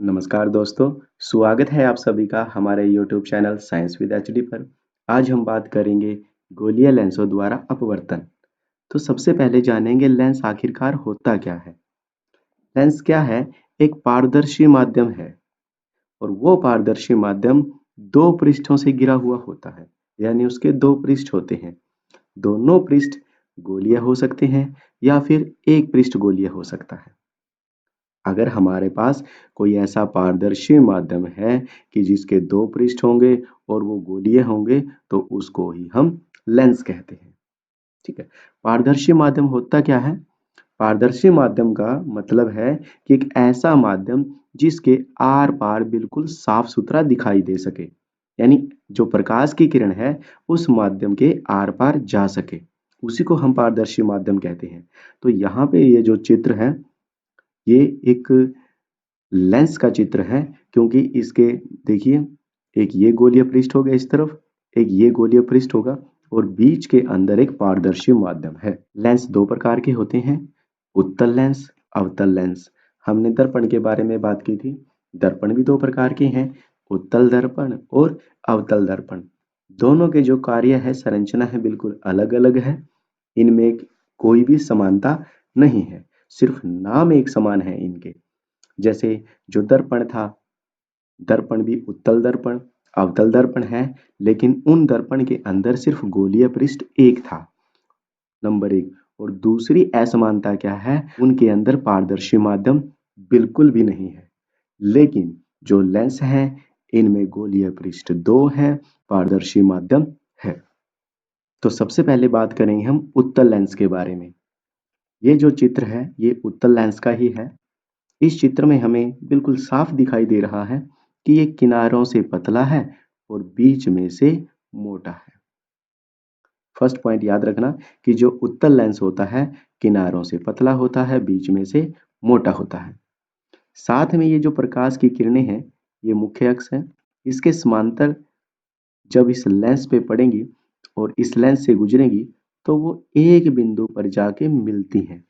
नमस्कार दोस्तों, स्वागत है आप सभी का हमारे YouTube channel science with HD पर। आज हम बात करेंगे गोलीय लेंसों द्वारा अपवर्तन। तो सबसे पहले जानेंगे लेंस आखिरकार होता क्या है। लेंस क्या है? एक पारदर्शी माध्यम है और वो पारदर्शी माध्यम दो पृष्ठों से घिरा हुआ होता है, यानी उसके दो पृष्ठ होते हैं। दोनों पृष्ठ गोलीय हो सकते हैं या फिर एक पृष्ठ गोलीय हो सकता है। अगर हमारे पास कोई ऐसा पारदर्शी माध्यम है कि जिसके दो पृष्ठ होंगे और वो गोलीय होंगे तो उसको ही हम लेंस कहते हैं। ठीक है। पारदर्शी माध्यम होता क्या है? पारदर्शी माध्यम का मतलब है कि एक ऐसा माध्यम जिसके आर पार बिल्कुल साफ सुथरा दिखाई दे सके, यानी जो प्रकाश की किरण है उस माध्यम के आर पार जा सके, उसी को हम पारदर्शी माध्यम कहते हैं। तो यहाँ पे ये जो चित्र है ये एक लेंस का चित्र है, क्योंकि इसके देखिए एक ये गोलीय पृष्ठ होगा इस तरफ, एक ये गोलीय पृष्ठ होगा और बीच के अंदर एक पारदर्शी माध्यम है। लेंस दो प्रकार के होते हैं, उत्तल लेंस, अवतल लेंस। हमने दर्पण के बारे में बात की थी। दर्पण भी दो प्रकार के हैं, उत्तल दर्पण और अवतल दर्पण। दोनों के जो कार्य है, संरचना है, बिल्कुल अलग अलग है। इनमें कोई भी समानता नहीं है, सिर्फ नाम एक समान है इनके। जैसे जो दर्पण था, दर्पण भी उत्तल दर्पण, अवतल दर्पण है, लेकिन उन दर्पण के अंदर सिर्फ गोलीय पृष्ठ एक था, नंबर एक। और दूसरी असमानता क्या है? उनके अंदर पारदर्शी माध्यम बिल्कुल भी नहीं है। लेकिन जो लेंस है इनमें गोलीय पृष्ठ दो है, पारदर्शी माध्यम है। तो सबसे पहले बात करेंगे हम उत्तल लेंस के बारे में। ये जो चित्र है ये उत्तल लेंस का ही है। इस चित्र में हमें बिल्कुल साफ दिखाई दे रहा है कि ये किनारों से पतला है और बीच में से मोटा है। फर्स्ट पॉइंट याद रखना कि जो उत्तल लेंस होता है किनारों से पतला होता है, बीच में से मोटा होता है। साथ में ये जो प्रकाश की किरणें हैं ये मुख्य अक्ष है, इसके समांतर जब इस लेंस पे पड़ेंगी और इस लेंस से गुजरेंगी तो वो एक बिंदु पर जाके मिलती हैं।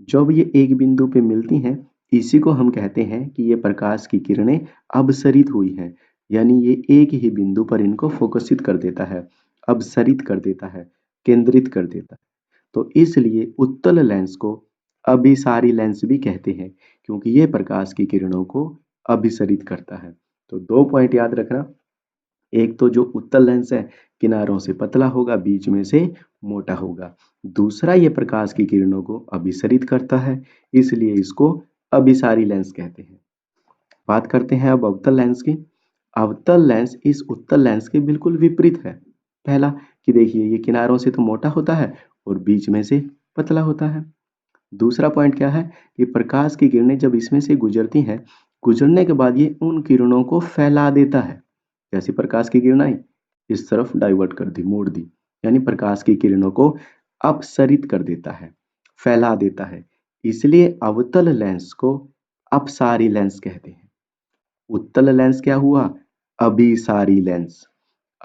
जब ये एक बिंदु पे मिलती हैं इसी को हम कहते हैं कि ये प्रकाश की किरणें अपसरित हुई हैं, यानी ये एक ही बिंदु पर इनको फोकसित कर देता है, अपसरित कर देता है, केंद्रित कर देता है। तो इसलिए उत्तल लेंस को अभिसारी लेंस भी कहते हैं, क्योंकि ये प्रकाश की किरणों को अभिसरित करता है। तो दो पॉइंट याद रखना, एक तो जो उत्तल लेंस है किनारों से पतला होगा, बीच में से मोटा होगा। दूसरा ये प्रकाश की किरणों को अभिसरित करता है, इसलिए इसको अभिसारी लेंस कहते हैं। बात करते हैं अब अवतल लेंस की। अवतल लेंस इस उत्तल लेंस के बिल्कुल विपरीत है। पहला कि देखिए ये किनारों से तो मोटा होता है और बीच में से पतला होता है। दूसरा पॉइंट क्या है कि प्रकाश की किरणें जब इसमें से गुजरती हैं, गुजरने के बाद ये उन किरणों को फैला देता है। जैसी प्रकाश की किरण आई इस तरफ डाइवर्ट कर दी, मोड़ दी, यानी प्रकाश की किरणों को अपसरित कर देता है, फैला देता है। इसलिए अवतल लेंस को अपसारी लेंस कहते हैं। उत्तल लेंस क्या हुआ? अभिसारी लेंस।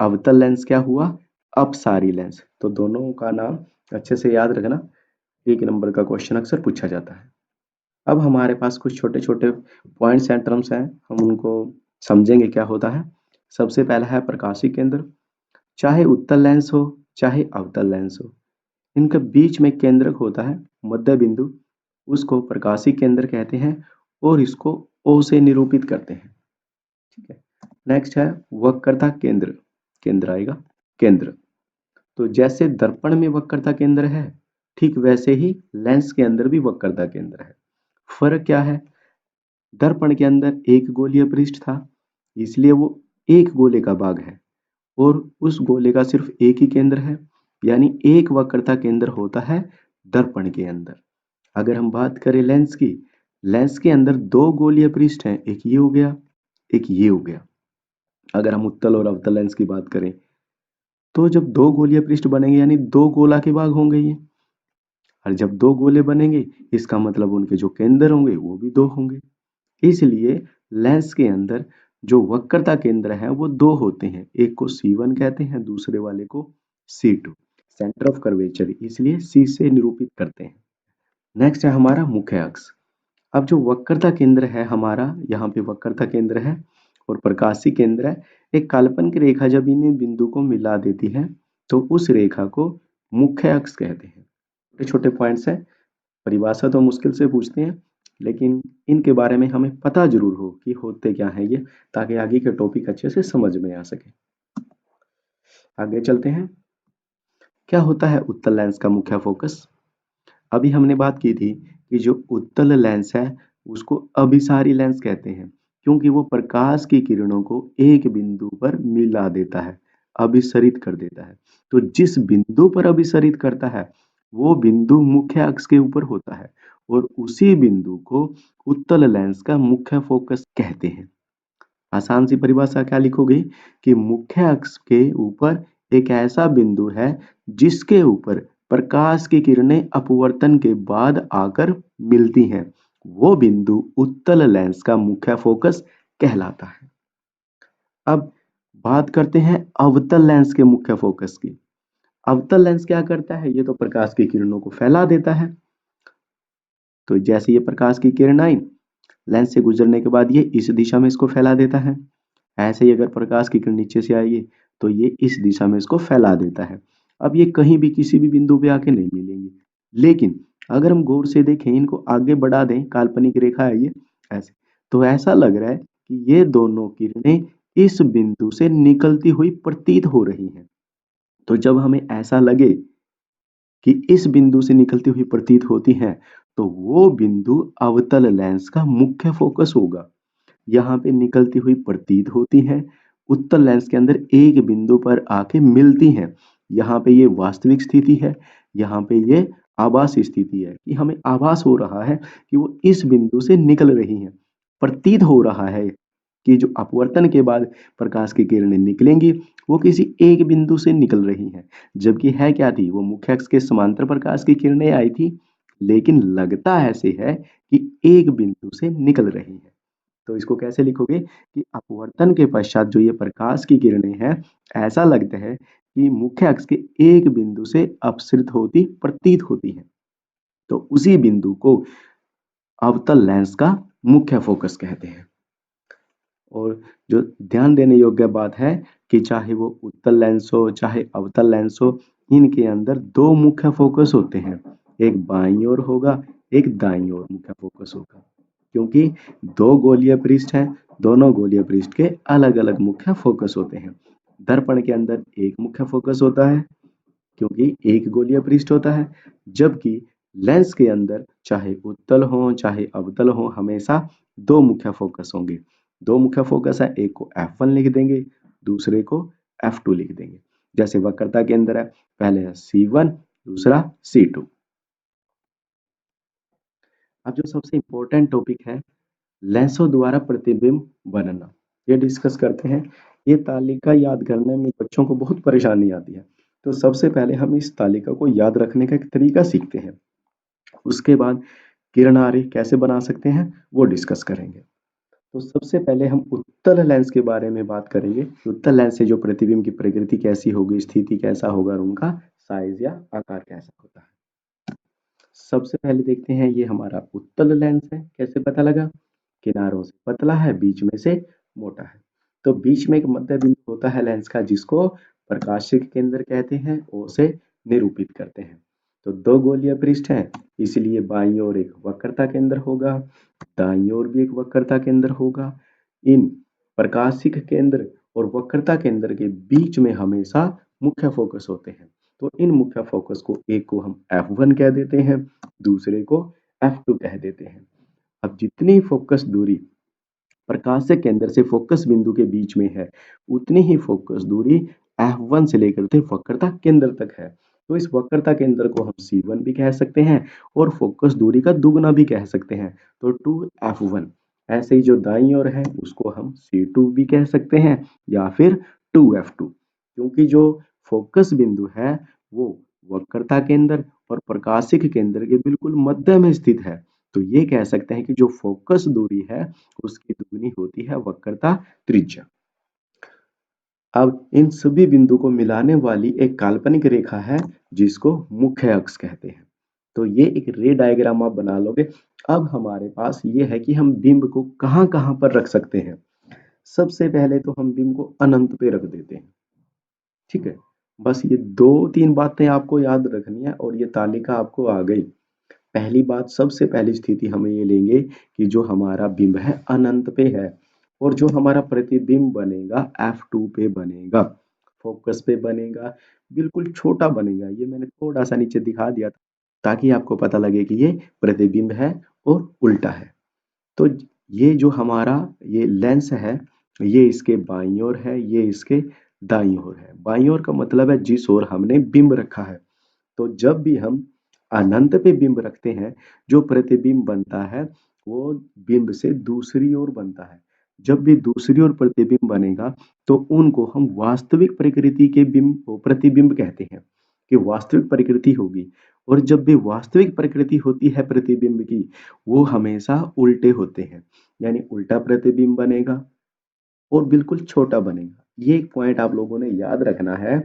अवतल लेंस क्या हुआ? अपसारी लेंस। तो दोनों का नाम अच्छे से याद रखना, एक नंबर का क्वेश्चन अक्सर पूछा जाता है। अब हमारे पास कुछ छोटे छोटे पॉइंट्स एंड टर्म्स हैं, हम उनको समझेंगे क्या होता है। सबसे पहला है प्रकाशीय केंद्र। चाहे उत्तल लेंस हो चाहे अवतल लेंस हो, इनके बीच में केंद्रक होता है, मध्य बिंदु, उसको प्रकाशीय केंद्र कहते हैं और इसको ओ से निरूपित करते हैं। ठीक है। नेक्स्ट है वक्रता केंद्र। केंद्र आएगा केंद्र। तो जैसे दर्पण में वक्रता केंद्र है, ठीक वैसे ही लेंस के अंदर भी वक्रता केंद्र है। फर्क क्या है? दर्पण के अंदर एक गोलीय पृष्ठ था, इसलिए वो एक गोले का भाग है और उस गोले का सिर्फ एक ही केंद्र है, यानी एक वक्रता केंद्र होता है दर्पण के अंदर। अगर हम बात करें लेंस की, लेंस के अंदर दो गोलीय पृष्ठ हैं, एक ये हो गया, एक ये हो गया। अगर हम उत्तल और अवतल लेंस की बात करें तो जब दो गोलीय पृष्ठ बनेंगे यानी दो गोला के भाग होंगे ये, और जब दो गोले बनेंगे इसका मतलब उनके जो केंद्र होंगे वो भी दो होंगे। इसलिए लेंस के अंदर जो वक्रता केंद्र है वो दो होते हैं, एक को C1 कहते हैं, दूसरे वाले को C2। सेंटर ऑफ कर्वेचर, इसलिए सी से निरूपित करते हैं। नेक्स्ट है हमारा मुख्य अक्ष। अब जो वक्रता केंद्र है हमारा, यहाँ पे वक्रता केंद्र है और प्रकाशीय केंद्र है। एक काल्पनिक रेखा जब इन बिंदु को मिला देती है तो उस रेखा को मुख्य अक्ष कहते हैं। छोटे छोटे पॉइंट्स हैं, परिभाषा तो मुश्किल से पूछते हैं, लेकिन इनके बारे में हमें पता जरूर हो कि होते क्या है ये, ताकि आगे के टॉपिक अच्छे से समझ में आ सके। आगे चलते हैं। क्या होता है उत्तल लेंस का मुख्य फोकस? अभी हमने बात की थी कि जो उत्तल लेंस है उसको अभिसारी लेंस कहते हैं, क्योंकि वो प्रकाश की किरणों को एक बिंदु पर मिला देता है, अभिसरित कर देता है। तो जिस बिंदु पर अभिसरित करता है वो बिंदु मुख्य अक्ष के ऊपर होता है और उसी बिंदु को उत्तल लेंस का मुख्य फोकस कहते हैं। आसान सी परिभाषा क्या लिखोगे कि मुख्य अक्ष के ऊपर एक ऐसा बिंदु है जिसके ऊपर प्रकाश की किरणें अपवर्तन के बाद आकर मिलती हैं, वो बिंदु उत्तल लेंस का मुख्य फोकस कहलाता है। अब बात करते हैं अवतल लेंस के मुख्य फोकस की। अवतल लेंस क्या करता है? ये तो प्रकाश की किरणों को फैला देता है। तो जैसे ये प्रकाश की किरण आई, लेंस से गुजरने के बाद ये इस दिशा में इसको फैला देता है। ऐसे ही अगर प्रकाश की किरण नीचे से आएगी तो ये इस दिशा में इसको फैला देता है। अब ये कहीं भी किसी भी बिंदु पे आके नहीं मिलेंगी, लेकिन अगर हम गौर से देखें, इनको आगे बढ़ा दें, काल्पनिक रेखा है ये ऐसे, तो ऐसा लग रहा है कि ये दोनों किरणें इस बिंदु से निकलती हुई प्रतीत हो रही हैं। तो जब हमें ऐसा लगे कि इस बिंदु से निकलती हुई प्रतीत होती हैं, तो वो बिंदु अवतल लेंस का मुख्य फोकस होगा। यहाँ पे निकलती हुई प्रतीत होती हैं, उत्तल लेंस के अंदर एक बिंदु पर आके मिलती हैं। यहाँ पे ये वास्तविक स्थिति है, यहाँ पे ये आभासी स्थिति है कि हमें आभास हो रहा है कि वो इस बिंदु से निकल रही हैं। प्रतीत हो रहा है कि जो अपवर्तन के बाद प्रकाश की किरणें निकलेंगी वो किसी एक बिंदु से निकल रही हैं, जबकि है क्या थी, वो मुख्य अक्ष के समांतर प्रकाश की किरणें आई थी, लेकिन लगता ऐसे है कि एक बिंदु से निकल रही है। तो इसको कैसे लिखोगे कि अपवर्तन के पश्चात जो ये प्रकाश की किरणें हैं, ऐसा लगता है कि मुख्य अक्ष के एक बिंदु से अपसृत होती प्रतीत होती है। तो उसी बिंदु को अवतल लेंस का मुख्य फोकस कहते हैं। और जो ध्यान देने योग्य बात है कि चाहे वो उत्तल लेंस हो चाहे अवतल लेंस हो, इनके अंदर दो मुख्य फोकस होते हैं, एक बाईं ओर होगा, एक दाईं ओर मुख्य फोकस होगा, क्योंकि दो गोलीय पृष्ठ हैं, दोनों गोलीय पृष्ठ के अलग अलग मुख्य फोकस होते हैं। दर्पण के अंदर एक मुख्य फोकस होता है क्योंकि एक गोलीय पृष्ठ होता है, जबकि लेंस के अंदर चाहे उत्तल हो चाहे अवतल हो, हमेशा दो मुख्य फोकस होंगे। दो मुख्य फोकस है, एक को F1 लिख देंगे, दूसरे को F2 लिख देंगे। जैसे वक्रता के अंदर है, पहले है C1, दूसरा C2। अब जो सबसे इंपॉर्टेंट टॉपिक है, लेंसों द्वारा प्रतिबिंब बनना, ये डिस्कस करते हैं। ये तालिका याद करने में बच्चों को बहुत परेशानी आती है, तो सबसे पहले हम इस तालिका को याद रखने का एक तरीका सीखते हैं। उसके बाद किरणारी कैसे बना सकते हैं वो डिस्कस करेंगे। तो सबसे पहले हम उत्तल लेंस के बारे में बात करेंगे। उत्तल लेंस से जो प्रतिबिंब की प्रकृति कैसी होगी, स्थिति कैसा होगा और उनका साइज या आकार कैसा होता है। सबसे पहले देखते हैं, ये हमारा उत्तल लेंस है। कैसे पता लगा? किनारों से पतला है, बीच में से मोटा है। तो बीच में एक मध्य बिंदु होता है लेंस का, जिसको प्रकाशिक केंद्र कहते हैं, ओ से निरूपित करते हैं। तो दो गोलीय पृष्ठ हैं, इसलिए बाईं ओर एक वक्रता केंद्र होगा, दाईं ओर भी एक वक्रता केंद्र होगा। इन प्रकाशिक केंद्र और वक्रता केंद्र के बीच में हमेशा मुख्य फोकस होते हैं। तो इन मुख्य फोकस को, एक को हम F1 कह देते हैं, दूसरे को F2 कह देते हैं। अब जितनी फोकस दूरी प्रकाशिक केंद्र से फोकस बिंदु के बीच में है, उतनी ही फोकस दूरी F1 से लेकर के वक्रता केंद्र तक है। तो इस वक्रता केंद्र को हम C1 भी कह सकते हैं और फोकस दूरी का दुगुना भी कह सकते हैं, तो 2F1। ऐसे ही जो दाईं ओर है उसको हम C2 भी कह सकते हैं या फिर 2F2, क्योंकि जो फोकस बिंदु है वो वक्रता केंद्र और प्रकाशिक केंद्र के बिल्कुल मध्य में स्थित है। तो ये कह सकते हैं कि जो फोकस दूरी है उसकी दुगनी होती है वक्रता त्रिज्या। अब इन सभी बिंदु को मिलाने वाली एक काल्पनिक रेखा है जिसको मुख्य अक्ष कहते हैं। तो ये एक रे डायग्राम आप बना लोगे। अब हमारे पास ये है कि हम बिंब को कहाँ कहाँ पर रख सकते हैं। सबसे पहले तो हम बिंब को अनंत पे रख देते हैं। ठीक है, बस ये दो तीन बातें आपको याद रखनी है और ये तालिका आपको आ गई। पहली बात, सबसे पहली स्थिति हमें ये लेंगे कि जो हमारा बिंब है अनंत पे है और जो हमारा प्रतिबिंब बनेगा F2 पे बनेगा, फोकस पे बनेगा, बिल्कुल छोटा बनेगा। ये मैंने थोड़ा सा नीचे दिखा दिया था ताकि आपको पता लगे कि ये प्रतिबिंब है और उल्टा है। तो ये जो हमारा ये लेंस है, ये इसके बाईं ओर है, ये इसके दाईं ओर है। बाईं ओर का मतलब है जिस ओर हमने बिंब रखा है। तो जब भी हम अनंत पे बिंब रखते हैं, जो प्रतिबिंब बनता है वो बिंब से दूसरी ओर बनता है। जब भी दूसरी ओर प्रतिबिंब बनेगा तो उनको हम वास्तविक प्रकृति के बिंब प्रतिबिंब कहते हैं कि वास्तविक प्रकृति होगी। और जब भी वास्तविक प्रकृति होती है प्रतिबिंब की, वो हमेशा उल्टे होते हैं, यानी उल्टा प्रतिबिंब बनेगा और बिल्कुल छोटा बनेगा। ये एक पॉइंट आप लोगों ने याद रखना है।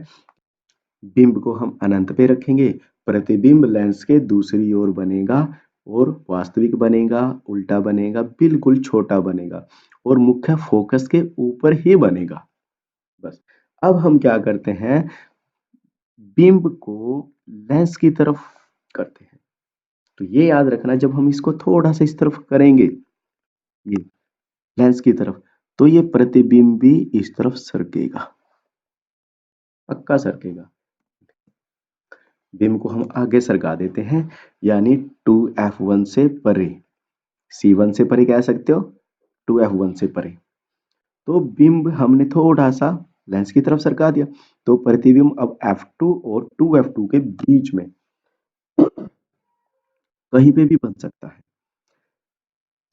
बिंब को हम अनंत पे रखेंगे, प्रतिबिंब लेंस के दूसरी ओर बनेगा और वास्तविक बनेगा, उल्टा बनेगा, बिल्कुल छोटा बनेगा और मुख्य फोकस के ऊपर ही बनेगा। बस। अब हम क्या करते हैं, बिंब को लेंस की तरफ करते हैं। तो ये याद रखना, जब हम इसको थोड़ा सा इस तरफ करेंगे, ये लेंस की तरफ, तो ये प्रतिबिंब भी इस तरफ सरकेगा, पक्का सरकेगा। बिंब को हम आगे सरका देते हैं, यानी 2F1 से परे, C1 से परे कह सकते हो, 2F1 से परे। तो बिंब हमने थोड़ा सा लेंस की तरफ सरका दिया, तो प्रतिबिंब अब F2 और 2F2 के बीच में कहीं पे भी बन सकता है।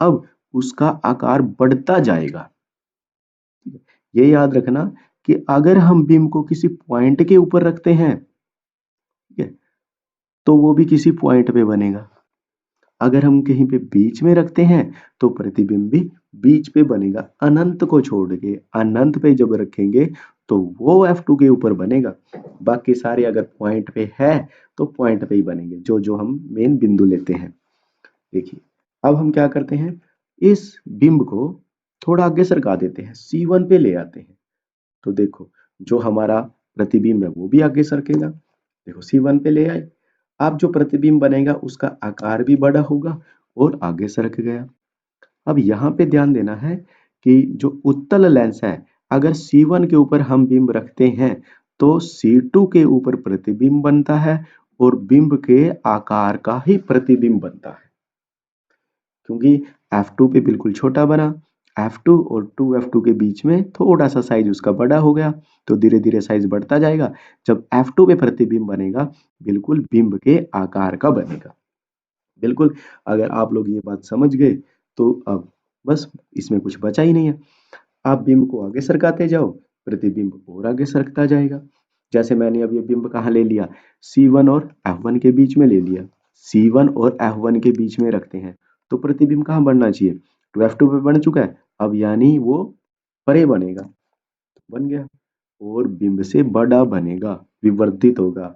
अब उसका आकार बढ़ता जाएगा। ये याद रखना कि अगर हम बिंब को किसी पॉइंट के ऊपर रखते हैं, ठीक है, तो वो भी किसी पॉइंट पे बनेगा। अगर हम कहीं पे बीच में रखते हैं तो प्रतिबिंब भी बीच पे बनेगा, अनंत को छोड़ के। अनंत पे जब रखेंगे तो वो F2 के ऊपर बनेगा। बाकी सारे अगर पॉइंट पे है तो पॉइंट पे ही बनेंगे, जो जो हम मेन बिंदु लेते हैं। देखिए, अब हम क्या करते हैं, इस बिंब को थोड़ा आगे सरका देते हैं, C1 पे ले आते हैं। तो देखो, जो हमारा प्रतिबिंब है वो भी आगे सरकेगा। देखो, C1 पे ले आए, अब जो प्रतिबिंब बनेगा उसका आकार भी बड़ा होगा और आगे सरक गया। अब यहाँ पे ध्यान देना है कि जो उत्तल लेंस है, अगर C1 के ऊपर हम बिंब रखते हैं तो C2 के ऊपर प्रतिबिंब बनता है और बिंब के आकार का ही प्रतिबिंब बनता है। क्योंकि F2 पे बिल्कुल छोटा बना, F2 और 2F2 के बीच में थोड़ा सा साइज उसका बड़ा हो गया, तो धीरे धीरे साइज बढ़ता जाएगा। जब F2 पे प्रतिबिंब बनेगा, बिल्कुल बिंब के आकार का बनेगा। बिल्कुल, अगर आप लोग ये बात समझ गए तो अब बस इसमें कुछ बचा ही नहीं है। आप बिंब को आगे सरकाते जाओ, प्रतिबिंब और आगे सरकता जाएगा। जैसे मैंने अब ये बिंब कहाँ ले लिया, C1 और F1 के बीच में ले लिया। C1 और F1 के बीच में रखते हैं तो प्रतिबिंब कहाँ बनना चाहिए, तो F2 पे बन चुका है, अब यानी वो परे बनेगा, बन गया। और बिंब से बड़ा बनेगा, विवर्धित होगा,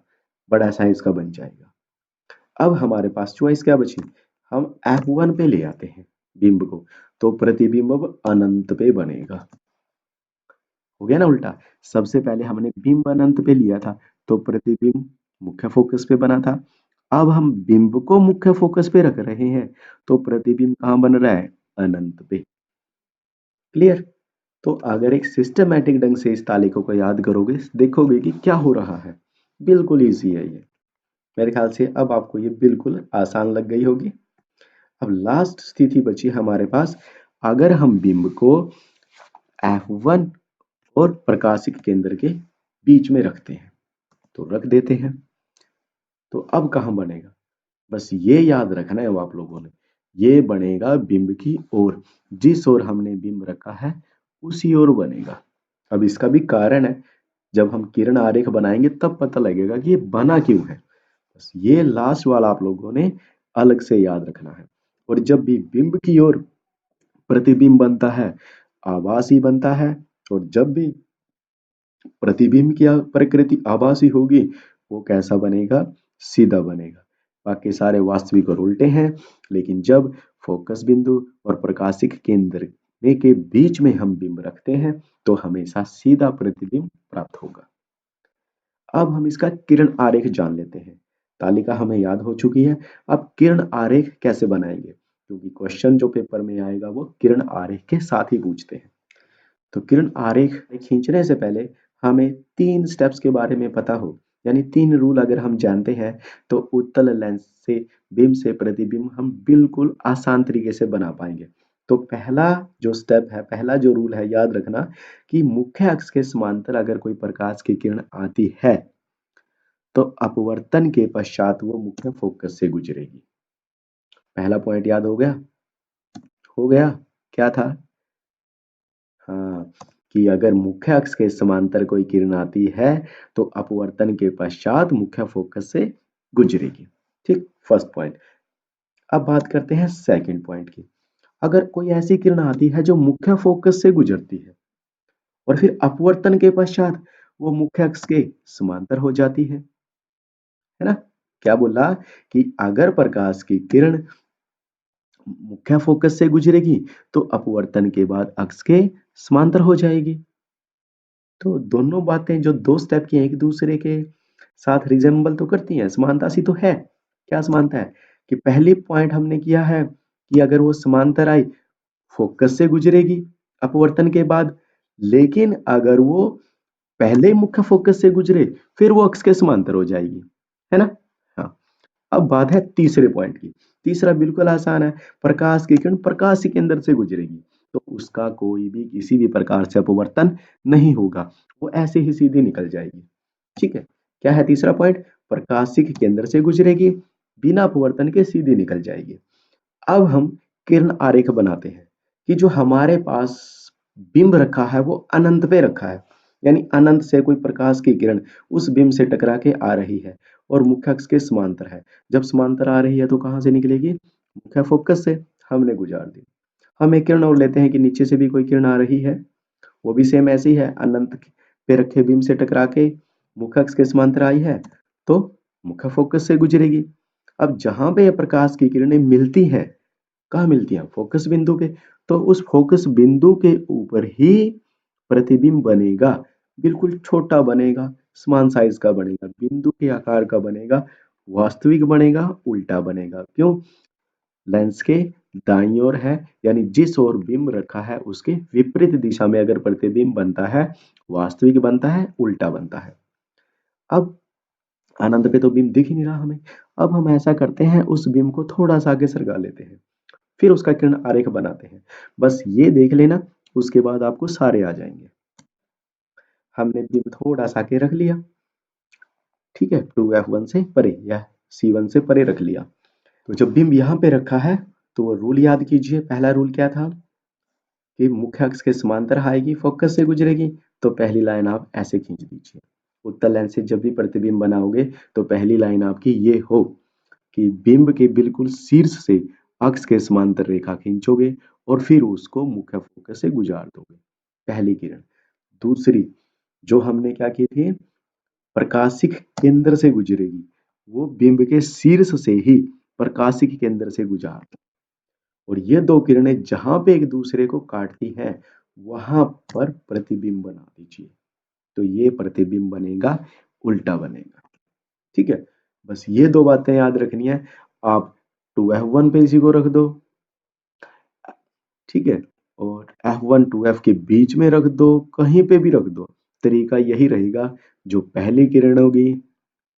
बड़ा साइज का बन जाएगा। अब हमारे पास चॉइस क्या बची, हम F1 पे ले आते हैं बिंब को, तो प्रतिबिंब अब अनंत पे बनेगा। हो गया ना उल्टा। सबसे पहले हमने बिंब अनंत पे लिया था तो प्रतिबिंब मुख्य फोकस पे बना था। अब हम बिंब को मुख्य फोकस पे रख रहे हैं तो प्रतिबिंब कहाँ बन रहा है, अनंत पे। क्लियर। तो अगर एक सिस्टमैटिक ढंग से इस तालिका को याद करोगे, देखोगे कि क्या हो रहा है। बिल्कुल ईजी है ये। मेरे ख्याल से अब आपको ये बिल्कुल आसान लग गई होगी। अब लास्ट स्थिति बची हमारे पास, अगर हम बिंब को F1 और प्रकाशिक केंद्र के बीच में रखते हैं, तो रख देते हैं, तो अब कहाँ बनेगा, बस ये याद रखना है अब आप लोगों ने। ये बनेगा बिंब की ओर, जिस ओर हमने बिंब रखा है उसी ओर बनेगा। अब इसका भी कारण है, जब हम किरण आरेख बनाएंगे तब पता लगेगा कि ये बना क्यों है। बस ये लास्ट वाला आप लोगों ने अलग से याद रखना है। और जब भी बिंब की ओर प्रतिबिंब बनता है, आभास ही बनता है। और जब भी प्रतिबिंब की प्रकृति आभासी होगी, वो कैसा बनेगा? सीधा बनेगा। बाकी सारे वास्तविक और उल्टे हैं, लेकिन जब फोकस बिंदु और प्रकाशिक केंद्र में के बीच में हम बिंब रखते हैं तो हमेशा सीधा प्रतिबिंब प्राप्त होगा। अब हम इसका किरण आरेख जान लेते हैं। तालिका हमें याद हो चुकी है। अब किरण आरेख कैसे बनाएंगे, क्योंकि क्वेश्चन जो पेपर में आएगा वो किरण आरेख के साथ ही पूछते हैं। तो किरण आरेख खींचने से पहले हमें 3 स्टेप्स के बारे में पता हो, यानी 3 रूल अगर हम जानते हैं तो उत्तल लेंस से बिंब से प्रतिबिंब हम बिल्कुल आसान तरीके से बना पाएंगे। तो पहला जो स्टेप है, पहला जो रूल है, याद रखना कि मुख्य अक्ष के समांतर अगर कोई प्रकाश की किरण आती है तो अपवर्तन के पश्चात वो मुख्य फोकस से गुजरेगी। पहला पॉइंट याद हो गया? हो गया? क्या था? हाँ, कि अगर मुख्य अक्ष के समांतर कोई किरण आती है तो अपवर्तन के पश्चात मुख्य फोकस से गुजरेगी। ठीक, फर्स्ट पॉइंट। अब बात करते हैं सेकंड पॉइंट की। अगर कोई ऐसी किरण आती है जो मुख्य फोकस से गुजरती है और फिर अपवर्तन के पश्चात वो मुख्य अक्ष के समांतर हो जाती है ना? क्या बोला? कि अगर प्रकाश की किरण मुख्य फोकस से गुजरेगी तो अपवर्तन के बाद अक्ष के समांतर हो जाएगी। तो दोनों बातें जो 2 स्टेप की हैं एक दूसरे के साथ रिजेम्बल तो करती हैं, समानता सी तो है। क्या समानता है? कि पहली पॉइंट हमने किया है कि अगर वो समांतर आई फोकस से गुजरेगी अपवर्तन के बाद, लेकिन अगर वो पहले मुख्य फोकस से गुजरे फिर वो अक्ष के समांतर हो जाएगी, है ना? हाँ। अब बात है तीसरे पॉइंट की। तीसरा बिल्कुल आसान है। प्रकाश की किरण प्रकाश के अंदर से गुजरेगी तो उसका कोई भी किसी भी प्रकार से अपवर्तन नहीं होगा, वो ऐसे ही सीधी निकल जाएगी। ठीक है? क्या है तीसरा पॉइंट? प्रकाशिक केंद्र से गुजरेगी, बिना अपवर्तन के सीधी निकल जाएगी। अब हम किरण आरेख बनाते हैं कि जो हमारे पास बिंब रखा है वो अनंत पे रखा है, यानी अनंत से कोई प्रकाश की किरण उस बिंब से टकरा के आ रही है और मुख्य अक्ष के समांतर है। जब समांतर आ रही है तो कहाँ से निकलेगी? मुख्य फोकस से। हमने गुजार दी। हम एक किरण और लेते हैं कि नीचे से भी कोई किरण आ रही है, वो भी सेम ऐसी है, अनंत पे रखे बिंब से टकरा के मुख्य अक्ष के समांतर आई है तो मुख्य फोकस से गुजरेगी। अब जहां पे ये प्रकाश की किरणें मिलती हैं, कहाँ मिलती हैं? फोकस बिंदु पे। तो उस फोकस बिंदु के ऊपर ही प्रतिबिंब बनेगा, बिल्कुल छोटा बनेगा, समान साइज का बनेगा, बिंदु के आकार का बनेगा, वास्तविक बनेगा, उल्टा बनेगा। क्यों? लेंस के दाईं ओर है, यानी जिस ओर बिंब रखा है उसके विपरीत दिशा में अगर प्रतिबिंब बनता है, वास्तविक बनता है, उल्टा बनता है। अब अनंत पे तो बिंब दिख ही नहीं रहा हमें। अब हम ऐसा करते हैं, उस बिंब को थोड़ा सा आगे सरका लेते हैं, फिर उसका किरण आरेख बनाते हैं। बस ये देख लेना, उसके बाद आपको सारे आ जाएंगे। हमने बिंब थोड़ा सा आगे रख लिया, ठीक है, 2F1 से परे या C1 से परे रख लिया। तो जब बिंब यहाँ पे रखा है तो वो रूल याद कीजिए। पहला रूल क्या था? कि मुख्य अक्ष के समांतर आएगी, फोकस से गुजरेगी, तो पहली लाइन आप ऐसे खींच दीजिए। उत्तल लेंस से जब भी प्रतिबिंब बनाओगे तो पहली लाइन आपकी ये हो कि बिंब के बिल्कुल शीर्ष से अक्ष के समांतर रेखा खींचोगे और फिर उसको मुख्य फोकस से गुजार दोगे, पहली किरण। दूसरी जो हमने क्या की थी, प्रकाशिक केंद्र से गुजरेगी, वो बिंब के शीर्ष से ही प्रकाशिक केंद्र से गुजार दो। और ये दो किरणें जहां पे एक दूसरे को काटती हैं वहां पर प्रतिबिंब बना दीजिए, तो ये प्रतिबिंब बनेगा, उल्टा बनेगा। ठीक है? बस ये दो बातें याद रखनी है। आप 2F1 पे इसी को रख दो, ठीक है, और F1 2F के बीच में रख दो, कहीं पे भी रख दो, तरीका यही रहेगा। जो पहली किरण होगी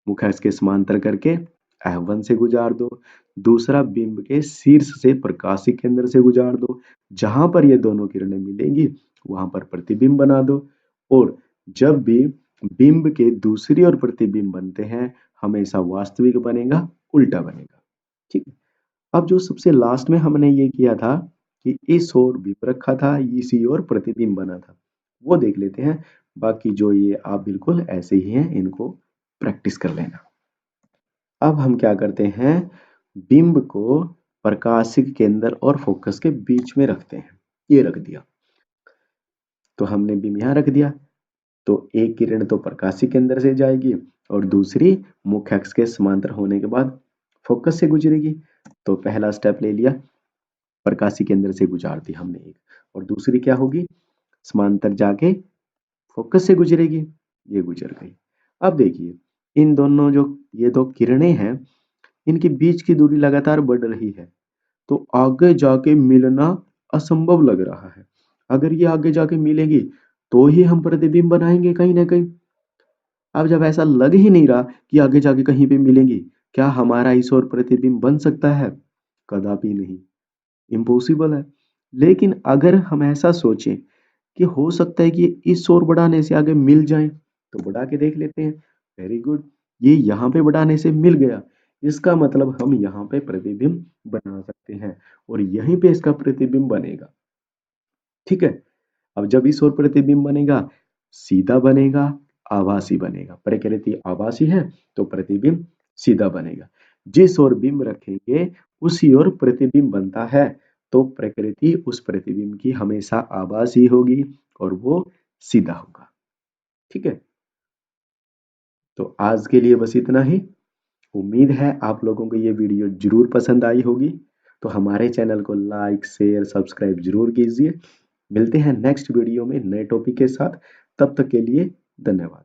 मुख्य अक्ष के समांतर करके F1 से गुजार दो, दूसरा बिंब के शीर्ष से प्रकाशिक केंद्र से गुजार दो, जहां पर ये दोनों किरणें मिलेंगी वहां पर प्रतिबिंब बना दो। और जब भी बिंब के दूसरी ओर प्रतिबिंब बनते हैं हमेशा वास्तविक बनेगा, उल्टा बनेगा। ठीक है? अब जो सबसे लास्ट में हमने ये किया था कि इस ओर बिंब रखा था, इसी ओर प्रतिबिंब बना था, वो देख लेते हैं। बाकी जो ये आप बिल्कुल ऐसे ही हैं, इनको प्रैक्टिस कर लेना। अब हम क्या करते हैं, बिंब को प्रकाशिक केंद्र और फोकस के बीच में रखते हैं। ये रख दिया, तो हमने बिंब यहाँ रख दिया। तो एक किरण तो प्रकाशीय केंद्र से जाएगी और दूसरी मुख्य अक्ष के समांतर होने के बाद फोकस से गुजरेगी। तो पहला स्टेप ले लिया, प्रकाशीय केंद्र से गुजार दी हमने एक, और दूसरी क्या होगी, समांतर जाके फोकस से गुजरेगी, ये गुजर गई। अब देखिए इन दोनों जो ये दो किरणें हैं, इनके बीच की दूरी लगातार बढ़ रही है, तो आगे जाके मिलना असंभव लग रहा है। अगर ये आगे जाके मिलेंगी तो ही हम प्रतिबिंब बनाएंगे कहीं ना कहीं। अब जब ऐसा लग ही नहीं रहा कि आगे जाके कहीं पे मिलेंगी, क्या हमारा इस ओर प्रतिबिंब बन सकता है? कदापि नहीं, इम्पॉसिबल है। लेकिन अगर हम ऐसा सोचें कि हो सकता है कि इस ओर बढ़ाने से आगे मिल जाए, तो बढ़ा के देख लेते हैं। वेरी गुड, ये यहाँ पे बढ़ाने से मिल गया, इसका मतलब हम यहाँ पे प्रतिबिंब बना सकते हैं और यहीं पे इसका प्रतिबिंब बनेगा। ठीक है, अब जब इस ओर प्रतिबिंब बनेगा, सीधा बनेगा, आभासी बनेगा। प्रकृति आभासी है तो प्रतिबिंब सीधा बनेगा। जिस ओर बिंब रखेंगे उसी ओर प्रतिबिंब बनता है, तो प्रकृति उस प्रतिबिंब की हमेशा आभासी होगी और वो सीधा होगा। ठीक है, तो आज के लिए बस इतना ही। उम्मीद है आप लोगों को ये वीडियो जरूर पसंद आई होगी। तो हमारे चैनल को लाइक शेयर सब्सक्राइब जरूर कीजिए। मिलते हैं नेक्स्ट वीडियो में नए टॉपिक के साथ। तब तक के लिए धन्यवाद।